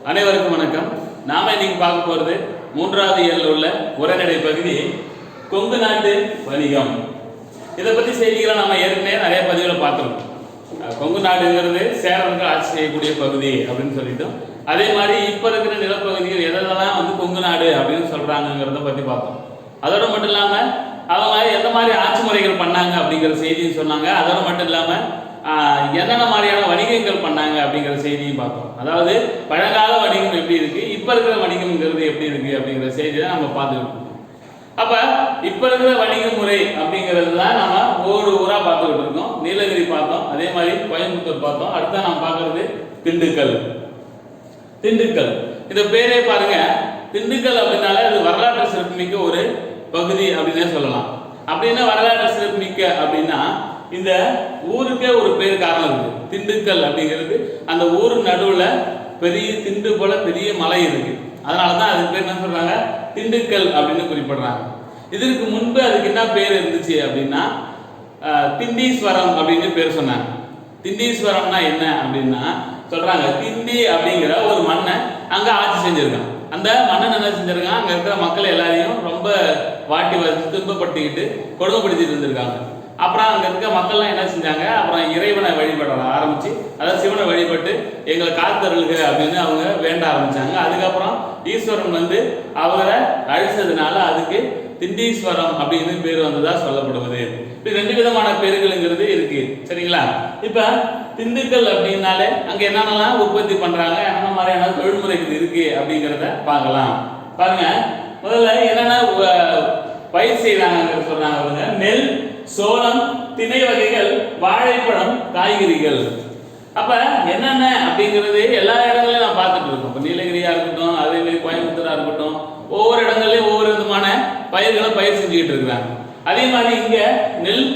அனைவருக்கும் வணக்கம். நாம இன்னைக்கு பார்க்க போறது மூன்றாவது இயலில் உள்ள உரைநடை பகுதி கொங்கு நாட்டு வணிகம். இதை பத்தி செய்திகளை நம்ம ஏற்கனவே நிறைய பதிவுகளை பார்த்துருக்கோம். கொங்கு நாடுங்கிறது சேரர்கள் ஆட்சி செய்யக்கூடிய பகுதி அப்படின்னு சொல்லிட்டோம். அதே மாதிரி இப்ப இருக்கிற நிலப்பகுதிகள் எதெல்லாம் வந்து கொங்கு நாடு அப்படின்னு சொல்றாங்கிறத பத்தி பார்த்தோம். அதோட மட்டும் இல்லாம அவங்க எந்த மாதிரி ஆட்சி முறைகள் பண்ணாங்க அப்படிங்கிற செய்தியும் சொன்னாங்க. அதோட மட்டும் இல்லாம என்னென்ன மாதிரியான வணிகங்கள் பண்ணாங்க அப்படிங்கிற செய்தியும் பார்த்தோம். அதாவது பழங்கால வணிகம் எப்படி இருக்கு, இப்ப இருக்கிற வணிகம்ங்கிறது எப்படி இருக்கு அப்படிங்கிற செய்தியை நம்ம பார்த்துக்கிட்டு இருக்கோம். அப்ப இப்ப இருக்கிற வணிக முறை அப்படிங்கிறது தான் நம்ம ஒவ்வொரு ஊரா பார்த்துக்கிட்டு இருக்கோம். நீலகிரி பார்த்தோம், அதே மாதிரி கோயம்புத்தூர் பார்த்தோம். அடுத்த நம்ம பார்க்கறது திண்டுக்கல். திண்டுக்கல் இந்த பேரே பாருங்க, திண்டுக்கல் அப்படின்னாலே அது வரலாற்று சிறப்புமிக்க ஒரு பகுதி அப்படின்னே சொல்லலாம். அப்படின்னா வரலாற்று சிறப்புமிக்க அப்படின்னா இந்த ஊருக்கே ஒரு பேர் காரணம் இருக்கு. திண்டுக்கல் அப்படிங்கிறது அந்த ஊர் நடுவுல பெரிய திண்டு போல பெரிய மலை இருக்கு. அதனாலதான் அதுக்கு பேர் என்ன சொல்றாங்க, திண்டுக்கல் அப்படின்னு குறிப்பிடுறாங்க. இதற்கு முன்பு அதுக்கு என்ன பேர் இருந்துச்சு அப்படின்னா திண்டீஸ்வரம் அப்படின்னு பேர் சொன்னாங்க. திண்டீஸ்வரம்னா என்ன அப்படின்னா சொல்றாங்க, திண்டி அப்படிங்கிற ஒரு மண்ணை அங்க ஆட்சி செஞ்சிருக்காங்க. அந்த மன்னன் என்ன செஞ்சிருக்காங்க, அங்க இருக்கிற மக்கள் எல்லாரையும் ரொம்ப வாட்டி வச்சு துன்பப்படுத்திக்கிட்டு கொடுமைப்படுத்திட்டு இருந்திருக்காங்க. அப்புறம் அங்க இருக்க மக்கள்லாம் என்ன செஞ்சாங்க, அப்புறம் இறைவனை வழிபட ஆரம்பிச்சு, அதாவது சிவனை வழிபட்டு எங்களை காத்தருளுக அப்படின்னு அவங்க வேண்ட ஆரம்பிச்சாங்க. அதுக்கப்புறம் ஈஸ்வரன் வந்து அவரை அழிச்சதுனால அதுக்கு திண்டீஸ்வரம் அப்படின்னு பேர் வந்ததா சொல்லப்படுவது. இப்படி ரெண்டு விதமான பேருங்கிறது இருக்கு, சரிங்களா? இப்ப திண்டுக்கல் அப்படின்னாலே அங்க என்னென்னலாம் உற்பத்தி பண்றாங்க, என்னென்ன மாதிரியான தொழில்முறைகள் இருக்கு அப்படிங்கிறத பார்க்கலாம். பாருங்க, முதல்ல என்னென்ன பயிர் செய்யறாங்க சொல்றாங்க. நெல், சோளம், திணை வகைகள், வாழைப்பழம், காய்கறிகள். அப்ப என்னென்ன அப்படிங்கிறது எல்லா இடங்களையும் நான் பார்த்துட்டு இருக்கோம். இப்போ நீலகிரியா இருக்கட்டும், அதே மாதிரி கோயம்புத்தூரா இருக்கட்டும், ஒவ்வொரு இடங்கள்லயும் ஒவ்வொரு விதமான பயிர்களை பயிர் செஞ்சுக்கிட்டு இருக்கிறாங்க. அதே மாதிரி இங்க நெல்,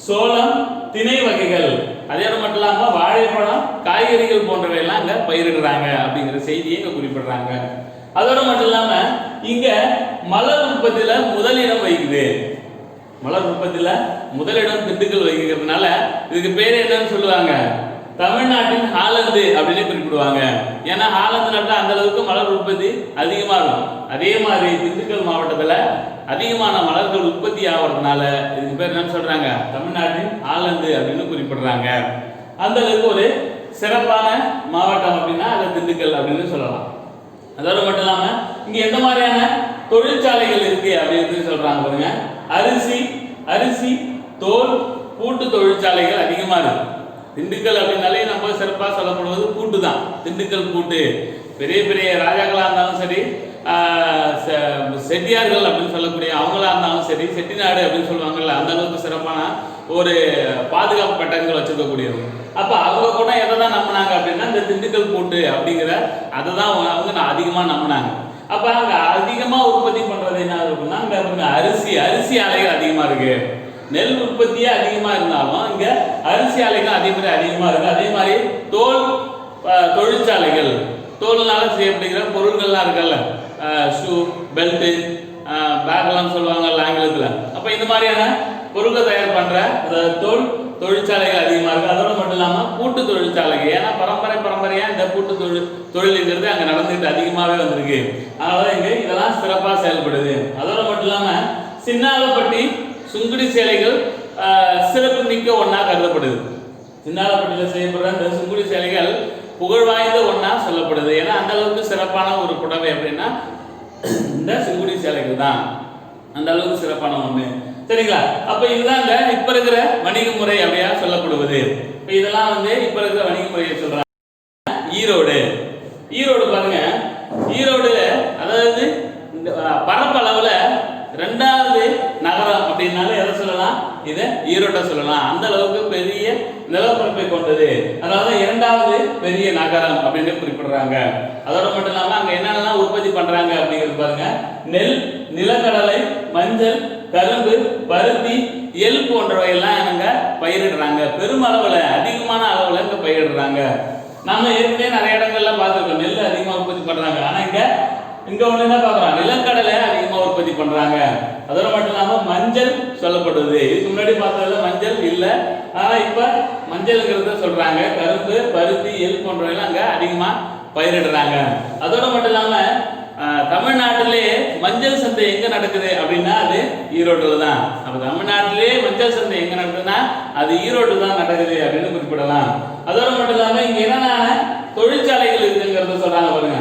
சோளம், திணை வகைகள், அதே மட்டும் இல்லாம வாழைப்பழம், காய்கறிகள் போன்றவை எல்லாம் இங்க பயிரிடுறாங்க அப்படிங்கிற செய்தியை இங்க குறிப்பிடுறாங்க. அதோட மட்டும் இல்லாம இங்க மலர் உற்பத்தியில முதலிடம் வகிக்குது. மலர் உற்பத்தியில முதலிடம் திண்டுக்கல் வகிக்கிறதுனால இதுக்கு பேர் என்னன்னு சொல்லுவாங்க, தமிழ்நாட்டின் ஹாலந்து அப்படின்னு குறிப்பிடுவாங்க. ஏன்னா ஹாலந்து நாட்டில் அந்த அளவுக்கு மலர் உற்பத்தி அதிகமா இருக்கும். அதே மாதிரி திண்டுக்கல் மாவட்டத்துல அதிகமான மலர்கள் உற்பத்தி ஆகிறதுனால இதுக்கு பேர் என்னன்னு சொல்றாங்க, தமிழ்நாட்டின் ஹாலந்து அப்படின்னு குறிப்பிடுறாங்க. அந்த அளவுக்கு ஒரு சிறப்பான மாவட்டம் அப்படின்னா அது திண்டுக்கல் அப்படின்னு சொல்லலாம். அதோட மட்டும் இல்லாம இங்க எந்த மாதிரியான தொழிற்சாலைகள் இருக்கு அப்படின்னு சொல்றாங்க பாருங்க. அரிசி, தோல், பூட்டு தொழிற்சாலைகள் அதிகமா இருக்கு. திண்டுக்கல் அப்படின்னாலே நம்ம சிறப்பாக சொல்லப்படுவது பூட்டு தான். திண்டுக்கல் பூட்டு பெரிய பெரிய ராஜாக்களா இருந்தாலும் சரி, செட்டியார்கள் அப்படின்னு சொல்லக்கூடிய அவங்களா இருந்தாலும் சரி, செட்டிநாடு அப்படின்னு சொல்லுவாங்கல்ல, அந்த அளவுக்கு சிறப்பான ஒரு பாதுகாப்பு பட்டங்கள் வச்சிருக்கக்கூடியவங்க. அப்ப அவங்க கூட எதை தான் நம்பினாங்க அப்படின்னா இந்த திண்டுக்கல் பூட்டு அப்படிங்கிற அதை தான் அவங்க அதிகமா நம்பினாங்க. அப்ப அங்க அதிகமா உற்பத்தி பண்றது என்ன இருக்குன்னா அங்க அரிசி ஆலைகள் அதிகமா இருக்கு. நெல் உற்பத்தியே அதிகமா இருந்தாலும் இங்க அரிசி ஆலைகள் அதே மாதிரி அதிகமா இருக்கு. அதே மாதிரி தோல் தொழிற்சாலைகள், தோல்னால செய்யப்படுகிற பொருட்கள்லாம் இருக்குல்ல, ஷூ, பெல்ட், பேக்லாம் சொல்லுவாங்கல்ல ஆங்கிலத்துல. அப்ப இந்த மாதிரியான பொருட்கள் தயார் பண்ற தோல் தொழிற்சாலைகள் அதிகமா இருக்கு. அதோட மட்டும் இல்லாம பூட்டு தொழிற்சாலைகள், ஏன்னா பரம்பரையா இந்த பூட்டு தொழில்ங்கிறது அங்க நடந்துட்டு அதிகமாவே வந்திருக்கு. அதனாலதான் இங்க இதெல்லாம் சிறப்பா செயல்படுது. அதோட மட்டும் இல்லாம சின்னாலப்பட்டி சுங்குடி சேலைகள் சிறப்பு மிக்க ஒன்னா கருதப்படுது. சின்னாலப்பட்டியில செய்யப்படுற இந்த சுங்குடி சேலைகள் புகழ் வாய்ந்த ஒன்னா சொல்லப்படுது. ஏன்னா அந்த அளவுக்கு சிறப்பான ஒரு புடவை அப்படின்னா இந்த சுங்குடி சேலைகள் தான் அந்த அளவுக்கு சிறப்பான ஒண்ணு, சரிங்களா? அப்ப இதுதான் இந்த இப்ப இருக்கிற வணிக முறை அப்படியா சொல்லப்படுவது. இப்ப இதெல்லாம் வந்து இப்ப இருக்கிற வணிக முறையை சொல்றாங்க. ஈரோடு பாருங்க, ஈரோடு அதாவது பரப்பளவுல 2வது நகரம் அப்படின்னாலே எதை சொல்லலாம், இதை ஈரோட்டை சொல்லலாம். அந்த அளவுக்கு பெரிய நிலப்பரப்பை கொண்டது. அதாவது 2வது பெரிய நகரம் அப்படின்னு குறிப்பிடுறாங்க. அதோட மட்டும் இல்லாம அங்க என்னென்னலாம் உற்பத்தி பண்றாங்க அப்படிங்கிறது பாருங்க. நெல், நிலக்கடலை, மஞ்சள், கரும்பு, பருத்தி, எள் போன்றவை எல்லாம் இங்க பயிரிடுறாங்க. பெருமளவுல அதிகமான அளவுல இங்க பயிரிடுறாங்க. நம்ம ஏற்கனவே நிறைய இடங்கள்ல பார்த்துருக்கோம் நெல் அதிகமா உற்பத்தி பண்றாங்க. ஆனா இங்க ஒண்ணு என்ன பார்க்கறோம், நிலக்கடலை அதிகமா உற்பத்தி பண்றாங்க. அதோட மட்டும் இல்லாம மஞ்சள் சொல்லப்படுது. இதுக்கு முன்னாடி பார்த்ததுல மஞ்சள் இல்ல, ஆனா இப்ப மஞ்சள்ங்கிறத சொல்றாங்க. கரும்பு, பருத்தி, எள் போன்றவை அங்க அதிகமா பயிரிடுறாங்க. அதோட மட்டும் இல்லாம தமிழ்நாட்டிலே மஞ்சள் சந்தை எங்க நடக்குது அப்படின்னா அது ஈரோட்டில் தான். அப்ப தமிழ்நாட்டிலே மஞ்சள் சந்தை எங்க நடக்குதுன்னா அது ஈரோட்டில் தான் நடக்குது அப்படின்னு குறிப்பிடலாம். அதோட மட்டும் இல்லாம இங்க என்னென்ன தொழிற்சாலைகள் இருக்குங்கிறத சொல்றாங்க பாருங்க.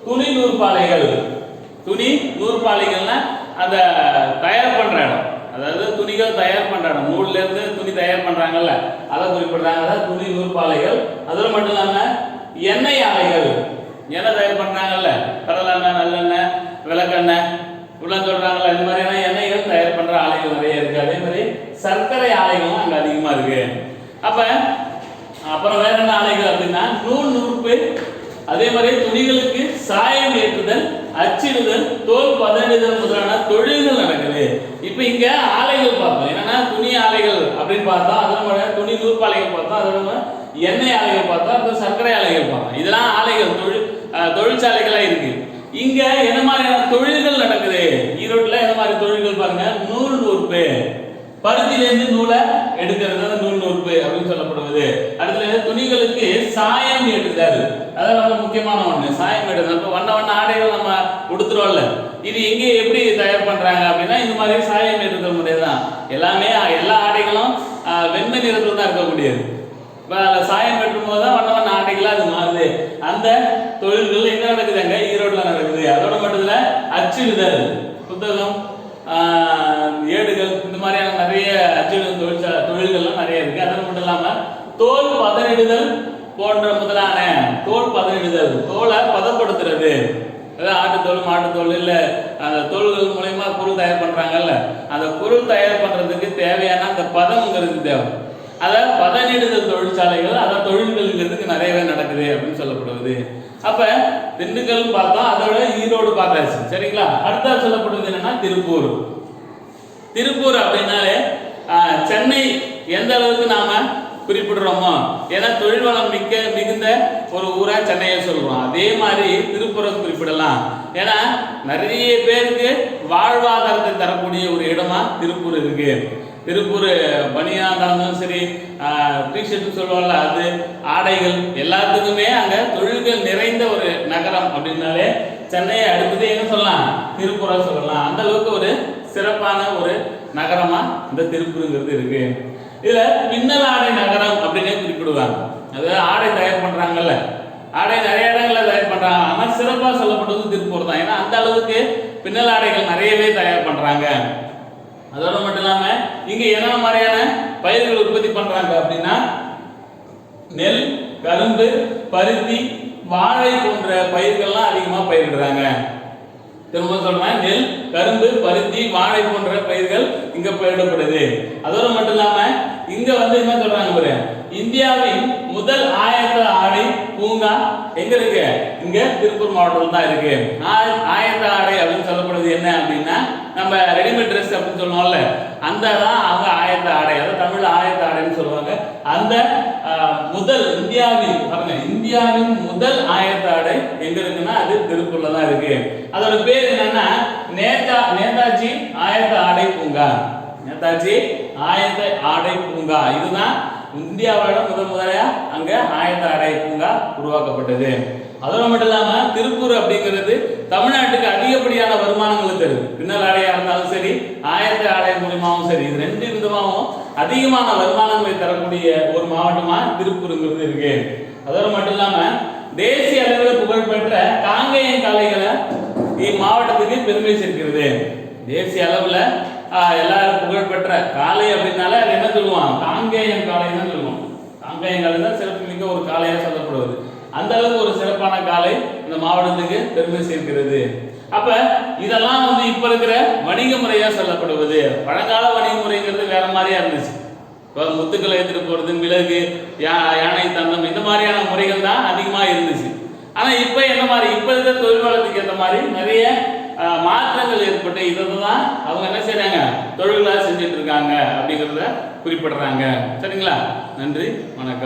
துணி நூற்பாலைகள், துணி நூற்பாலைகள்னா அந்த தயார் பண்ற இடம், அதாவது துணிகள் தயார் பண்ற இடம், நூல்ல இருந்து துணி தயார் பண்றாங்கல்ல அதை குறிப்பிடுறாங்க. அதாவது துணி நூற்பாலைகள். அதோட மட்டும் இல்லாம எண்ணெய் ஆலைகள், எண்ணெய் தயார் பண்றாங்கல்ல, கடலெண்ணெய், நல்லெண்ணெய், விளக்கெண்ணெய் இப்படிலாம் சொல்றாங்கல்ல, இந்த மாதிரியான எண்ணெய்கள் தயார் பண்ற ஆலைகள் நிறைய இருக்கு. அதே மாதிரி சர்க்கரை ஆலைகளும் அங்க அதிகமா இருக்கு. அப்புறம் வேற என்ன ஆலைகள் அப்படின்னா நூல் நூற்பு, அதே மாதிரி துணிகளுக்கு சாயம் ஏற்றுதல், அச்சிடுதல், தோல் பதனிடுதல் முதலான தொழில்கள் நடக்குது. இப்ப இங்க ஆலைகள் பார்த்தோம், என்னன்னா துணி ஆலைகள் அப்படின்னு பார்த்தோம், அதோட துணி நூற்பாலைகள் பார்த்தோம், அதோட எண்ணெய் ஆலைகள் பார்த்தோம், அப்புறம் சர்க்கரை ஆலைகள் பார்த்தோம். இதெல்லாம் ஆலைகள், தொழிற்சாலைகளா இருக்கு. இங்க என்ன மாதிரியான தொழில்கள் நடக்குது ஈரோட்டுல? என்ன மாதிரி தொழில்கள் பாருங்க. நூல் நூற்பு, பருத்தியிலிருந்து நூலை எடுக்கிறது நூல் நூற்பு அப்படின்னு சொல்லப்படுவது. அடுத்தது துணிகளுக்கு சாயம் ஏற்றுதல், அதான் ரொம்ப முக்கியமான ஒண்ணு, சாயம் ஏற்றுதல். இப்போ வண்ண வண்ண ஆடைகள் நம்ம உடுத்துறோம்ல, இது எங்கே எப்படி தயார் பண்றாங்க அப்படின்னா இந்த மாதிரி சாயம் ஏற்றுதல் முறை தான். எல்லாமே எல்லா ஆடைகளும் வெண்மை நிறத்தில் தான் இருக்கக்கூடியது. இப்போ சாயம் ஏற்றும் போது தான் வண்ண வண்ண ஆடைகளாக அது மாறுது. அந்த தொழில்கள் எங்க நடக்குதுங்க? ஈரோட்டில் நடக்குது. அதோட மட்டும் இல்லை அச்சிடுதல், புத்தகம், ஏடுகள், இந்த மாதிரியான நிறைய அச்சிடும் தொழில்கள்லாம் நிறைய இருக்கு. அது மட்டும் இல்லாம தோல் பதனிடுதல் போன்ற முதலான தோல் பதனிடுதல், தோலை பதப்படுத்துறது, அதாவது ஆட்டுத்தோல், மாட்டுத்தோல், இல்ல அந்த தோல்கள் மூலயமா பொருள் தயார் பண்றாங்கல்ல, அந்த பொருள் தயார் பண்றதுக்கு தேவையான அந்த பதம்ங்கிறது தேவை. அதாவது பதனிடுதல் தொழிற்சாலைகள், அதாவது தொழில்கள்ங்கிறதுக்கு நிறையவே நடக்குது அப்படின்னு சொல்லப்படுவது. அப்ப திண்டுக்கல் பார்த்தோம், அதோட ஈரோடு பார்த்தாச்சு, சரிங்களா? அடுத்த சொல்லப்படுவது என்னன்னா திருப்பூர். திருப்பூர் அப்படின்னாலே சென்னை எந்த அளவுக்கு நாம குறிப்பிடுறோமோ, ஏன்னா தொழில் வளம் மிகுந்த ஒரு ஊரா சென்னையை சொல்றோம், அதே மாதிரி திருப்பூரை குறிப்பிடலாம். ஏன்னா நிறைய பேருக்கு வாழ்வாதாரத்தை தரக்கூடிய ஒரு இடமா திருப்பூர் இருக்கு. திருப்பூர் பனியா இருந்தாலும் சரி, டிஷர்ட் சொல்லுவாங்கல்ல, அது ஆடைகள் எல்லாத்துக்குமே அங்க தொழில்கள் நிறைந்த ஒரு நகரம் அப்படின்னாலே சென்னையை அடுத்தது என்ன சொல்லலாம்? திருப்பூரா சொல்லலாம். அந்த அளவுக்கு ஒரு சிறப்பான ஒரு நகரமா இந்த திருப்பூருங்கிறது இருக்கு. இதுல பின்னல் ஆடை நகரம் அப்படின்னே குறிப்பிடுவாங்க. அதாவது ஆடை தயார் பண்றாங்கல்ல, ஆடை நிறைய இடங்கள்ல தயார் பண்றாங்க, ஆனா சிறப்பா சொல்லப்படுவது திருப்பூர் தான். ஏன்னா அந்த அளவுக்கு பின்னல் ஆடைகள் நிறையவே தயார் பண்றாங்க. அதோட மட்டும் இல்லாம இங்க என்ன மாதிரியான பயிர்கள் உற்பத்தி பண்றாங்க அப்படின்னா நெல், கரும்பு, பருத்தி, வாழை போன்ற பயிர்கள்லாம் அதிகமா பயிரிடுறாங்க. திரும்ப சொல்றேன், நெல், கரும்பு, பருத்தி, வாழை போன்ற பயிர்கள் இங்க பயிரிடப்படுது. அதோட மட்டும் இல்லாம இங்க என்ன சொல்றாங்க பாரு, இந்தியாவின் முதல் ஆயத்த ஆடை பூங்கா எங்க இருக்கு? இங்க திருப்பூர் மாவட்டத்தில் தான் இருக்கு. ஆயத்த ஆடை அப்படின்னு சொல்லப்படுது என்ன அப்படின்னா நம்ம ரெடிமேட் ட்ரெஸ் அப்படின்னு சொல்லுவோம்ல, அந்த தான் அவங்க ஆயத்த ஆடை, அதாவது தமிழ்ல ஆயத்த ஆடைன்னு சொல்லுவாங்க. அந்த முதல் இந்தியாவின் முதல் ஆயத்த ஆடை எங்க இருக்குன்னா அது திருப்பூர்ல தான் இருக்கு. அதோட பேர் என்னன்னா நேதாஜி ஆயத்த ஆடை பூங்கா. நேதாஜி ஆயத்த ஆடை பூங்கா இதுதான் இந்தியாவோட முதலையா அங்க ஆயத்த ஆடை பூங்கா உருவாக்கப்பட்டது. அதோட மட்டும் இல்லாம திருப்பூர் அப்படிங்கிறது தமிழ்நாட்டுக்கு அதிகப்படியான வருமானங்களை தருது. பின்னல் ஆடையா இருந்தாலும் சரி, ஆயத்த ஆடை மூலமாவும் சரி, இது ரெண்டு விதமாகவும் அதிகமான வருமானங்களை தரக்கூடிய ஒரு மாவட்டமா திருப்பூருங்கிறது இருக்கு. அதோட மட்டும் இல்லாம தேசிய அளவில் புகழ்பெற்ற காங்கேயம் காளைகளை இம்மாவட்டத்துக்கு பெருமை சேர்க்கிறது. தேசிய அளவுல எல்லாரும் புகழ்பெற்ற காளை அப்படின்னால அது என்ன சொல்லுவான்? காங்கேயம் காளை தான் சொல்லுவோம். காங்கேயம் காளை தான் சிறப்பு மிக்க ஒரு காளையா சொல்லப்படுவது. அந்த அளவுக்கு ஒரு சிறப்பான காளை இந்த மாவட்டத்துக்கு பெருமை சேர்க்கிறது. அப்ப இதெல்லாம் இப்ப இருக்கிற வணிக முறையா சொல்லப்படுவது. பழங்கால வணிக முறைங்கிறது வேற மாதிரியா இருந்துச்சு. இப்போ முத்துக்களை எடுத்துட்டு போறது, மிளகு, யானை தந்தம், இந்த மாதிரியான முறைகள் தான் அதிகமா இருந்துச்சு. ஆனா இப்ப என்ன மாதிரி, இப்ப இருக்கிற தொழில் வளத்துக்கு ஏற்ற மாதிரி நிறைய மாற்றங்கள் ஏற்பட்டு இதான் அவங்க என்ன செய்யறாங்க, தொழில்களா செஞ்சுட்டு இருக்காங்க அப்படிங்கிறத குறிப்பிடுறாங்க. சரிங்களா? நன்றி, வணக்கம்.